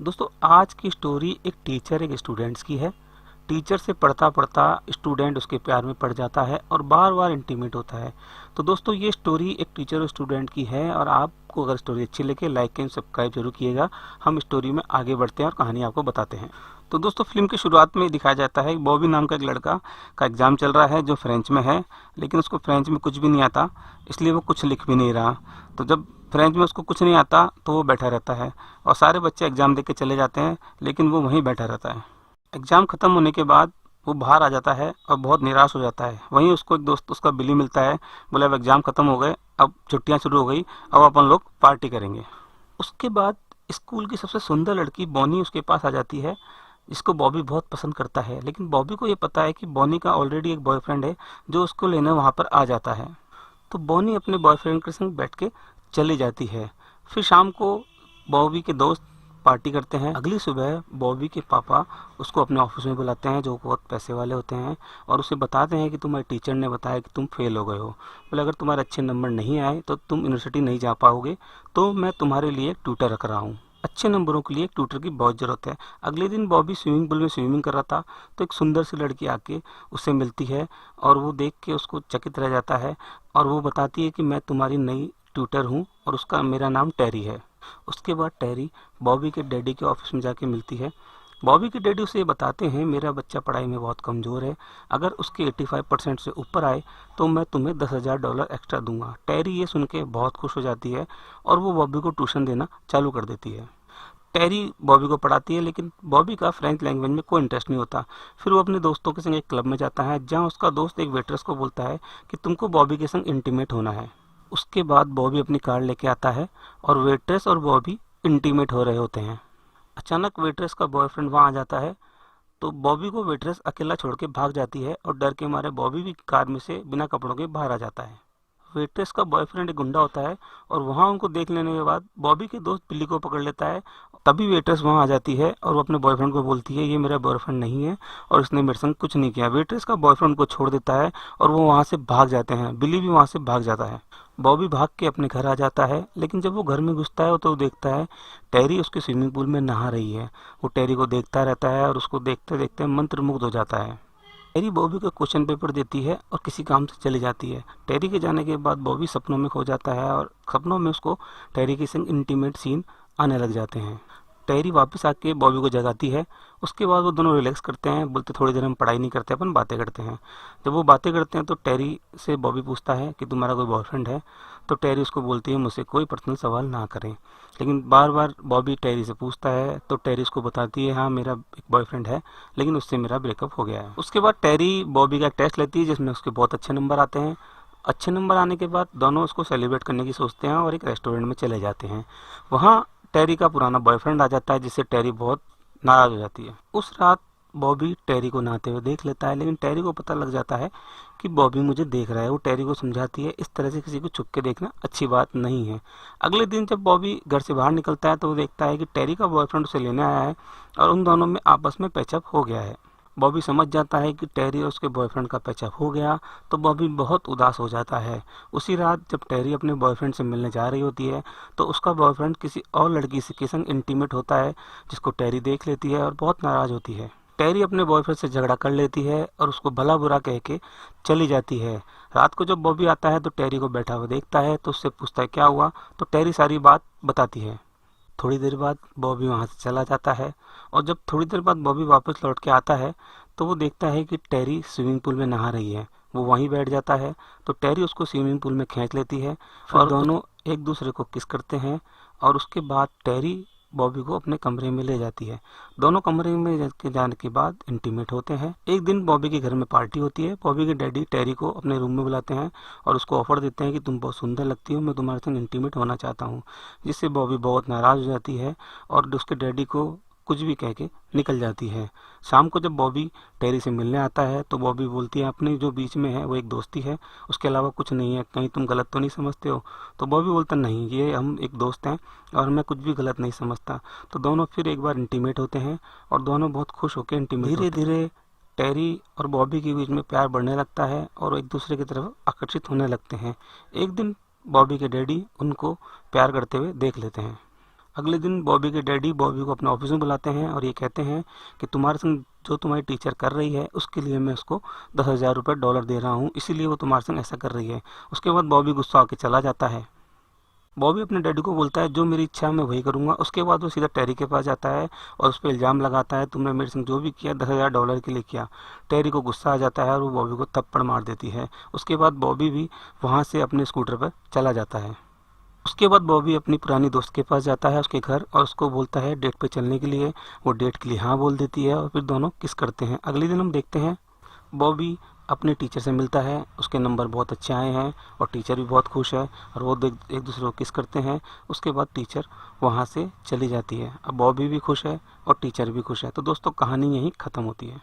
दोस्तों आज की स्टोरी एक टीचर एक स्टूडेंट्स की है। टीचर से पढ़ता पढ़ता स्टूडेंट उसके प्यार में पड़ जाता है और बार बार इंटीमेट होता है। तो दोस्तों ये स्टोरी एक टीचर और स्टूडेंट की है और आपको अगर स्टोरी अच्छी लगे लाइक एंड सब्सक्राइब जरूर किएगा। हम स्टोरी में आगे बढ़ते हैं और कहानी आपको बताते हैं। तो दोस्तों फिल्म की शुरुआत में दिखाया जाता है बॉबी नाम का एक लड़का का एग्जाम चल रहा है जो फ्रेंच में है, लेकिन उसको फ्रेंच में कुछ भी नहीं आता, इसलिए वो कुछ लिख भी नहीं रहा। तो जब फ्रेंच में उसको कुछ नहीं आता तो वो बैठा रहता है और सारे बच्चे एग्जाम दे के चले जाते हैं, लेकिन वो वहीं बैठा रहता है। एग्जाम खत्म होने के बाद वो बाहर आ जाता है और बहुत निराश हो जाता है। वहीं उसको एक दोस्त उसका बिली मिलता है। बोला अब एग्जाम खत्म हो गए, अब छुट्टियां शुरू हो गई, अब अपन लोग पार्टी करेंगे। उसके बाद स्कूल की सबसे सुंदर लड़की बॉनी उसके पास आ जाती है, जिसको बॉबी बहुत पसंद करता है। लेकिन बॉबी को ये पता है कि बॉनी का ऑलरेडी एक बॉयफ्रेंड है जो उसको लेने वहाँ पर आ जाता है। तो बॉनी अपने बॉयफ्रेंड के संग बैठ के चली जाती है। फिर शाम को बॉबी के दोस्त पार्टी करते हैं। अगली सुबह बॉबी के पापा उसको अपने ऑफिस में बुलाते हैं, जो बहुत पैसे वाले होते हैं, और उसे बताते हैं कि तुम्हारे टीचर ने बताया कि तुम फेल हो गए हो। बोले अगर तुम्हारे अच्छे नंबर नहीं आए तो तुम यूनिवर्सिटी नहीं जा पाओगे, तो मैं तुम्हारे लिए एक ट्यूटर रख रहा हूँ। अच्छे नंबरों के लिए एक ट्यूटर की बहुत ज़रूरत है। अगले दिन बॉबी स्विमिंग पूल में स्विमिंग कर रहा था तो एक सुंदर सी लड़की आके उससे मिलती है और वो देख के उसको चकित रह जाता है और वो बताती है कि मैं तुम्हारी नई ट्यूटर हूँ और उसका मेरा नाम टेरी है। उसके बाद टेरी बॉबी के डैडी के ऑफिस में जाके मिलती है। बॉबी के डैडी उसे ये बताते हैं मेरा बच्चा पढ़ाई में बहुत कमज़ोर है, अगर उसके 85% से ऊपर आए तो मैं तुम्हें $10,000 एक्स्ट्रा दूंगा। टेरी ये सुन के बहुत खुश हो जाती है और वो बॉबी को ट्यूशन देना चालू कर देती है। टेरी बॉबी को पढ़ाती है, लेकिन बॉबी का फ्रेंच लैंग्वेज में कोई इंटरेस्ट नहीं होता। फिर वो अपने दोस्तों के संग एक क्लब में जाता है जहाँ उसका दोस्त एक वेट्रेस को बोलता है कि तुमको बॉबी के संग इंटीमेट होना है। उसके बाद बॉबी अपनी कार लेके आता है और वेट्रेस और बॉबी इंटीमेट हो रहे होते हैं। अचानक वेट्रेस का बॉयफ्रेंड वहाँ आ जाता है तो बॉबी को वेट्रेस अकेला छोड़ के भाग जाती है और डर के मारे बॉबी भी कार में से बिना कपड़ों के बाहर आ जाता है। वेट्रेस का बॉयफ्रेंड एक गुंडा होता है और वहाँ उनको देख लेने के बाद बॉबी के दोस्त बिल्ली को पकड़ लेता है। तभी वेट्रेस वहाँ आ जाती है और वो अपने बॉयफ्रेंड को बोलती है ये मेरा बॉयफ्रेंड नहीं है और इसने मेरे संग कुछ नहीं किया। वेट्रेस का बॉयफ्रेंड को छोड़ देता है और वो वहाँ से भाग जाते हैं। बिल्ली भी वहाँ से भाग जाता है। बॉबी भाग के अपने घर आ जाता है, लेकिन जब वो घर में घुसता है तो वो देखता है टेरी उसके स्विमिंग पूल में नहा रही है। वो टेरी को देखता रहता है और उसको देखते देखते मंत्रमुग्ध हो जाता है। टेरी बॉबी को क्वेश्चन पेपर देती है और किसी काम से चली जाती है। टेरी के जाने के बाद बॉबी सपनों में खो जाता है और सपनों में उसको टेरी के संग इंटीमेट सीन आने लग जाते हैं। टेरी वापस आके बॉबी को जगाती है। उसके बाद वो दोनों रिलैक्स करते हैं, बोलते थोड़ी देर हम पढ़ाई नहीं करते, अपन बातें करते हैं। जब वो बातें करते हैं तो टेरी से बॉबी पूछता है कि तुम्हारा कोई बॉयफ्रेंड है। तो टेरी उसको बोलती है मुझसे कोई पर्सनल सवाल ना करें। लेकिन बार बार बॉबी टेरी से पूछता है तो टेरी उसको बताती है हाँ मेरा एक बॉयफ्रेंड है, लेकिन उससे मेरा ब्रेकअप हो गया है। उसके बाद टेरी बॉबी का टेस्ट लेती है जिसमें उसके बहुत अच्छे नंबर आते हैं। अच्छे नंबर आने के बाद दोनों उसको सेलिब्रेट करने की सोचते हैं और एक रेस्टोरेंट में चले जाते हैं। वहाँ टेरी का पुराना बॉयफ्रेंड आ जाता है जिससे टेरी बहुत नाराज हो जाती है। उस रात बॉबी टेरी को नहाते हुए देख लेता है, लेकिन टेरी को पता लग जाता है कि बॉबी मुझे देख रहा है। वो टेरी को समझाती है इस तरह से किसी को छुप के देखना अच्छी बात नहीं है। अगले दिन जब बॉबी घर से बाहर निकलता है तो वो देखता है कि टेरी का बॉयफ्रेंड उसे लेने आया है और उन दोनों में आपस में पैचअप हो गया है। बॉबी समझ जाता है कि टेरी और उसके बॉयफ्रेंड का पैचअप हो गया तो बॉबी बहुत उदास हो जाता है। उसी रात जब टेरी अपने बॉयफ्रेंड से मिलने जा रही होती है तो उसका बॉयफ्रेंड किसी और लड़की से के संग इंटीमेट होता है, जिसको टेरी देख लेती है और बहुत नाराज होती है। टेरी अपने बॉयफ्रेंड से झगड़ा कर लेती है और उसको भला बुरा कह के चली जाती है। रात को जब बॉबी आता है तो टेरी को बैठा हुआ देखता है तो उससे पूछता है क्या हुआ, तो टेरी सारी बात बताती है। थोड़ी देर बाद बॉबी वहाँ से चला जाता है और जब थोड़ी देर बाद बॉबी वापस लौट के आता है तो वो देखता है कि टेरी स्विमिंग पूल में नहा रही है। वो वहीं बैठ जाता है तो टेरी उसको स्विमिंग पूल में खींच लेती है और दोनों एक दूसरे को किस करते हैं और उसके बाद टेरी बॉबी को अपने कमरे में ले जाती है। दोनों कमरे में जाने के बाद इंटीमेट होते हैं। एक दिन बॉबी के घर में पार्टी होती है। बॉबी के डैडी टेरी को अपने रूम में बुलाते हैं और उसको ऑफर देते हैं कि तुम बहुत सुंदर लगती हो, मैं तुम्हारे साथ इंटीमेट होना चाहता हूँ, जिससे बॉबी बहुत नाराज हो जाती है और उसके डैडी को कुछ भी कह के निकल जाती है। शाम को जब बॉबी टेरी से मिलने आता है तो बॉबी बोलती है अपने जो बीच में है वो एक दोस्ती है, उसके अलावा कुछ नहीं है, कहीं तुम गलत तो नहीं समझते हो। तो बॉबी बोलता नहीं, ये हम एक दोस्त हैं और मैं कुछ भी गलत नहीं समझता। तो दोनों फिर एक बार इंटीमेट होते हैं और दोनों बहुत खुश होकर इंटीमेट धीरे धीरे टेरी और बॉबी के बीच में प्यार बढ़ने लगता है और एक दूसरे की तरफ आकर्षित होने लगते हैं। एक दिन बॉबी के डैडी उनको प्यार करते हुए देख लेते हैं। अगले दिन बॉबी के डैडी बॉबी को अपने ऑफिस में बुलाते हैं और ये कहते हैं कि तुम्हारे संग जो तुम्हारी टीचर कर रही है उसके लिए मैं उसको 10,000 रुपये डॉलर दे रहा हूँ, इसीलिए वो तुम्हारे संग ऐसा कर रही है। उसके बाद बॉबी गुस्सा होकर चला जाता है। बॉबी अपने डैडी को बोलता है जो मेरी इच्छा है मैं वही करूंगा। उसके बाद वो सीधा टेरी के पास जाता है और उस पर इल्ज़ाम लगाता है तुमने मेरे संग जो भी किया 10,000 डॉलर के लिए किया। टेरी को गुस्सा आ जाता है और वो बॉबी को थप्पड़ मार देती है। उसके बाद बॉबी भी वहाँ से अपने स्कूटर पर चला जाता है। उसके बाद बॉबी अपनी पुरानी दोस्त के पास जाता है उसके घर और उसको बोलता है डेट पे चलने के लिए। वो डेट के लिए हाँ बोल देती है और फिर दोनों किस करते हैं। अगले दिन हम देखते हैं बॉबी अपने टीचर से मिलता है, उसके नंबर बहुत अच्छे आए हैं और टीचर भी बहुत खुश है और वो एक दूसरे को किस करते हैं। उसके बाद टीचर वहाँ से चली जाती है। अब बॉबी भी खुश है और टीचर भी खुश है। तो दोस्तों कहानी यहीं ख़त्म होती है।